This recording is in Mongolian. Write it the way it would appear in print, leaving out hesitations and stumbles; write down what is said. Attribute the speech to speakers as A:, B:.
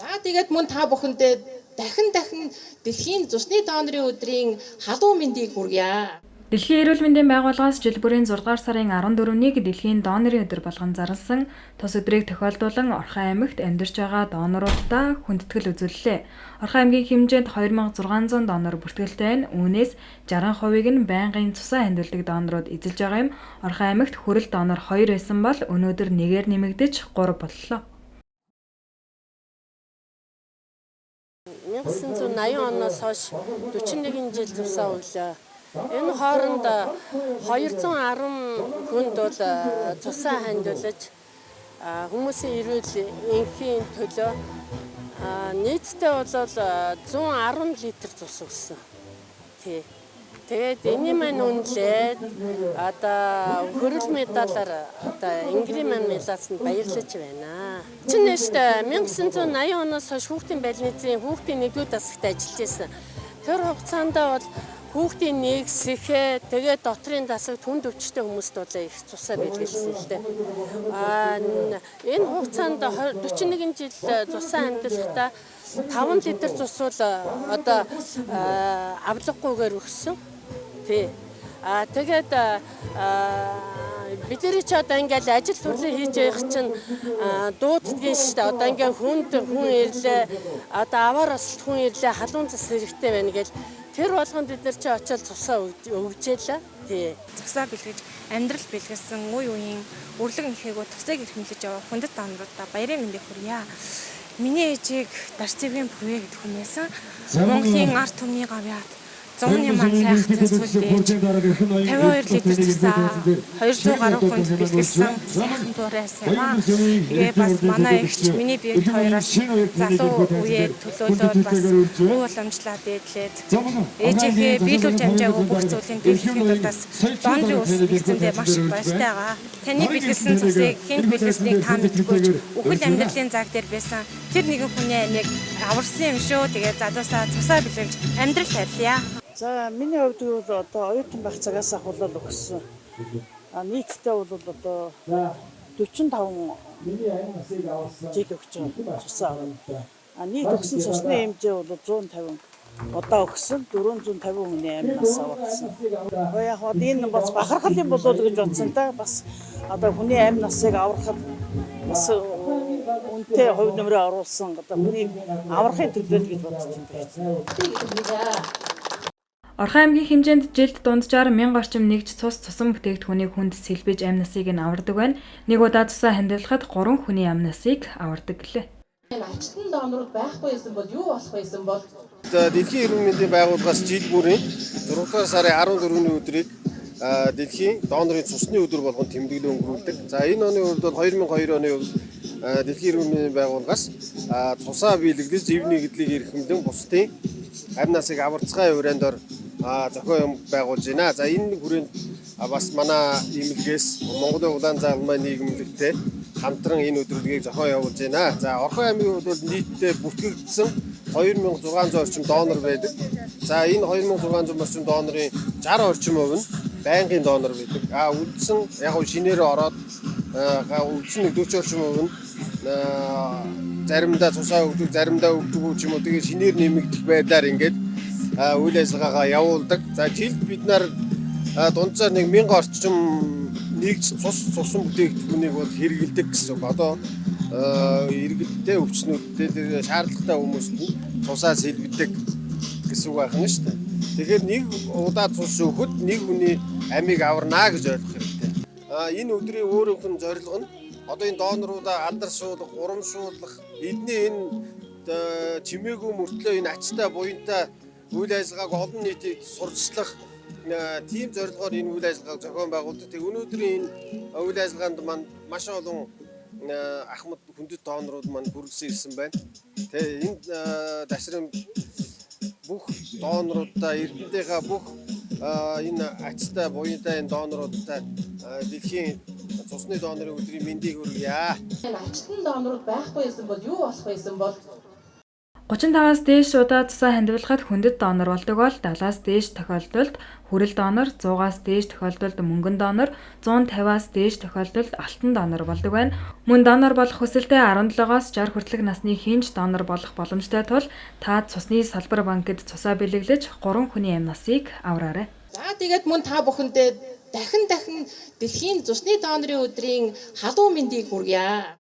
A: За тэгээд мөн та бүхэндээ дахин дэлхийн цусны донорын өдрийн халуун мэндийг хүргье.
B: Дэлхийн эрүүл мэндийн байгууллагаас жил бүрийн 6 сарын 14-нийг дэлхийн донорын өдөр болгон зарласан тус өдрийг тохиолдуулан Орхон аймагт амьдарч байгаа доноруудаа хүндэтгэл үзүүллээ. Орхон аймгийн хэмжээнд 2600 донор бүртгэлтэй байна. Үүнээс 60%-ийг нь байнгын цусаа хандилдаг донорууд эзэлж байгаа юм. Орхон аймагт хүрэл донор 2 байсан бол өнөөдөр нэгээр нэмэгдэж 3 боллоо.
C: 1980 оноос хойш 41 жил цусаа өглөө. Энэ хооронд 210 хүнд бол цусаа хандуулж хүмүүсийн эрүүл энхийн төлөө нийтдээ бол 110 литр цус өгсөн. Тэгээд энэ маань үнэлээд хөрөл медалаар Ингрийн медалсанд баярлаж байна. Чинь нэштэй 1980 оноос хойш хүүхдийн больницын хүүхдийн нэгдүгээр дасагт ажиллаж байсан. Тэр хугацаанд бол хүүхдийн нэгсэхээ тэгээд дотрын дасагт хүнд өвчтэй хүмүүст бол их цусаа бэлгэлсэн л дээ. Энэ хугацаанд 41 жил цусаа хандлагатай 5 литр цус бол авлаггүйгээр өгсөн. Тэгээд бид ч одоо ингээл ажил төрлөө хийж явах чинь дууддгийн шүү дээ. Одоо ингээл хүн ирлээ, аваар ослт хүн ирлээ, халуун цус хэрэгтэй байна гэл тэр болгонд бид нар чи очиод цусаа өгчээлээ.
D: Цусаа бэлгэж амьдрал бэлгэлсэн үе үеийн өрлөг нөхөөгөө тусыг эрхэмлэж яваа хүндэт доноруудаа баярын мэндийг хүргье. Миний ээжийг Дарцэвгийн Бүрвэ гэдэг хүн байсан. Монголын ард түмний гавьяат 100-ны манлайх цэцүүлдээж 52 литр цусаа 200 гаруй хүнд бэлгэлсэн сайхан дуурайсан юм аа. Тэгээ бас манай эгч миний биед хоёроос залуу үеэ төлөөлөөд бас үе уламжлаад дээдлээд ээжийнхээ биелүүлж амжаагүй бүх зүйлийн төлөвлөхийн тулд бас донорын ус бэлгэсэндээ маш их баяртай байгаа. Таны бэлгэлсэн цусыг хэнд бэлгэлснийг та мэдгүйч үхэл амьдралын заг дээр байсан тэр нэгэн хүний амийг аварсан юм шүү. Тэгээ залуусаа цусаа бэлгэлж амьдрал хайрлая.
E: За миний хувьд бол одоо оюутан байх цагаас ахвал өгсөн. Нийтдээ бол одоо 45 жил өгч байгаа цусаа. Нийт өгсөн цусны хэмжээ бол 150 удаа өгсөн 450 хүний амнаас авсан. Яг энэ бас бахархал юм болоо гэж бодсон та бас одоо хүний амь насыг аврахад бас үнэтэй хувь нэмрээ оруулсан одоо хүний аврахын төлөө гэж бодож байна.
B: Орхон аймгийн хэмжээнд жилд дунджаар 1000 орчим нэгж цусан бүтээгдэхүүнийг хүнд сэлбэж амь насыг нь авардаг байна. Нэг удаа цусаа хандуулахад 3 хүний амь насыг авардаг гэлээ.
A: Ачтан донорууд байхгүй байсан бол юу болох байсан бол
F: Дэлхийн эрүүл мэндийн байгууллагаас жил бүрийн 6 сарын 14-ний өдрийг дэлхийн донорын цусны өдөр болгон тэмдэглэн өнгөрүүлдэг. За энэ оны хувьд бол 2002 оны хувьд дэлхийн эрүүл мэндийн байгууллагаас цусаа биелэгдэж зэв нэгдлийг эрхэмлэн бусдын амь насыг аварцгаан урандор зохион байгуулж байна. За энэ хүрээнд бас манай имлгээс Монголын улаан заалмай нийгэмлэгтэй хамтран энэ өдрөлгийг зохион явуулж байна. За Орхон аймгийн хувьд бол нийтдээ бүртгэгдсэн 2600 орчим донор байдаг. За энэ 2600 орчим донорын 60 орчим хувь нь байнгын донор байдаг. Үлдсэн яг шинээр ороод үлдсэн 40 орчим хувь нь заримдаа цусаа өгдөг, заримдаа өгдөггүй ч юм уу тэгээ шинээр нэмэгдэх байдлаар ингээд үйл ажиллагаагаа явуулдаг. За жилд бид нар дунджаар 1000 орчим нэгж цусан бүтээгдэхүүнийг бол хэрэгэлдэг гэсэн үг. Одоо иргэдтэй өвчнүүдтэй шаардлагатай хүмүүст нь цусаа сэлбэдэг гэсэн үг байна шүү дээ. Тэгэхээр нэг удаа цус өгөхөд нэг хүний амийг аварнаа гэж ойлгох хэрэгтэй. Энэ өдрийн өөрөөх нь зорилго нь одоо энэ доноруудаа алдаршуулах, урамшуулах, эдний энэ чимээгүй мөртлөө энэ ачтай буянтай үйл ажиллагааг олон нийтэд сурчлах тийм зорилгоор энэ үйл ажиллагааг зохион байгуулдаг. Тэг өнөөдрийн энэ үйл ажиллагаанд маань маш олон ахмад хүндэт донорууд маань хүрэлцэн ирсэн байна. Тэгээ энэ дашрын бүх доноруудаа эрдэнтийнхаа бүх энэ ачтай буянтай энэ доноруудтай дэлхийн цусны донорын өдрийн мэндийг хүргье.
A: ачтан донорууд байхгүй байсан бол юу болох байсан бол
B: 35-аас дээш удаа цусаа хандивалахад хүндэт донор болдог бол 70-аас дээш тохиолдолд хүрэл донор, 100-аас дээш тохиолдолд мөнгөн донор, 150-аас дээш тохиолдолд алтан донор болдог байна. Мөн донор болох хүсэлтэй 17-оос 60 хүртэлх насны хинж донор болох боломжтой тул та цусны салбар банкд цусаа бэлэглэж 3 хүний амь насыг авраарай.
A: За тэгээд мөн та бүхэндээ дахин дахин дэлхийн цусны донорын өдрийн халуун мэндийг хүргье.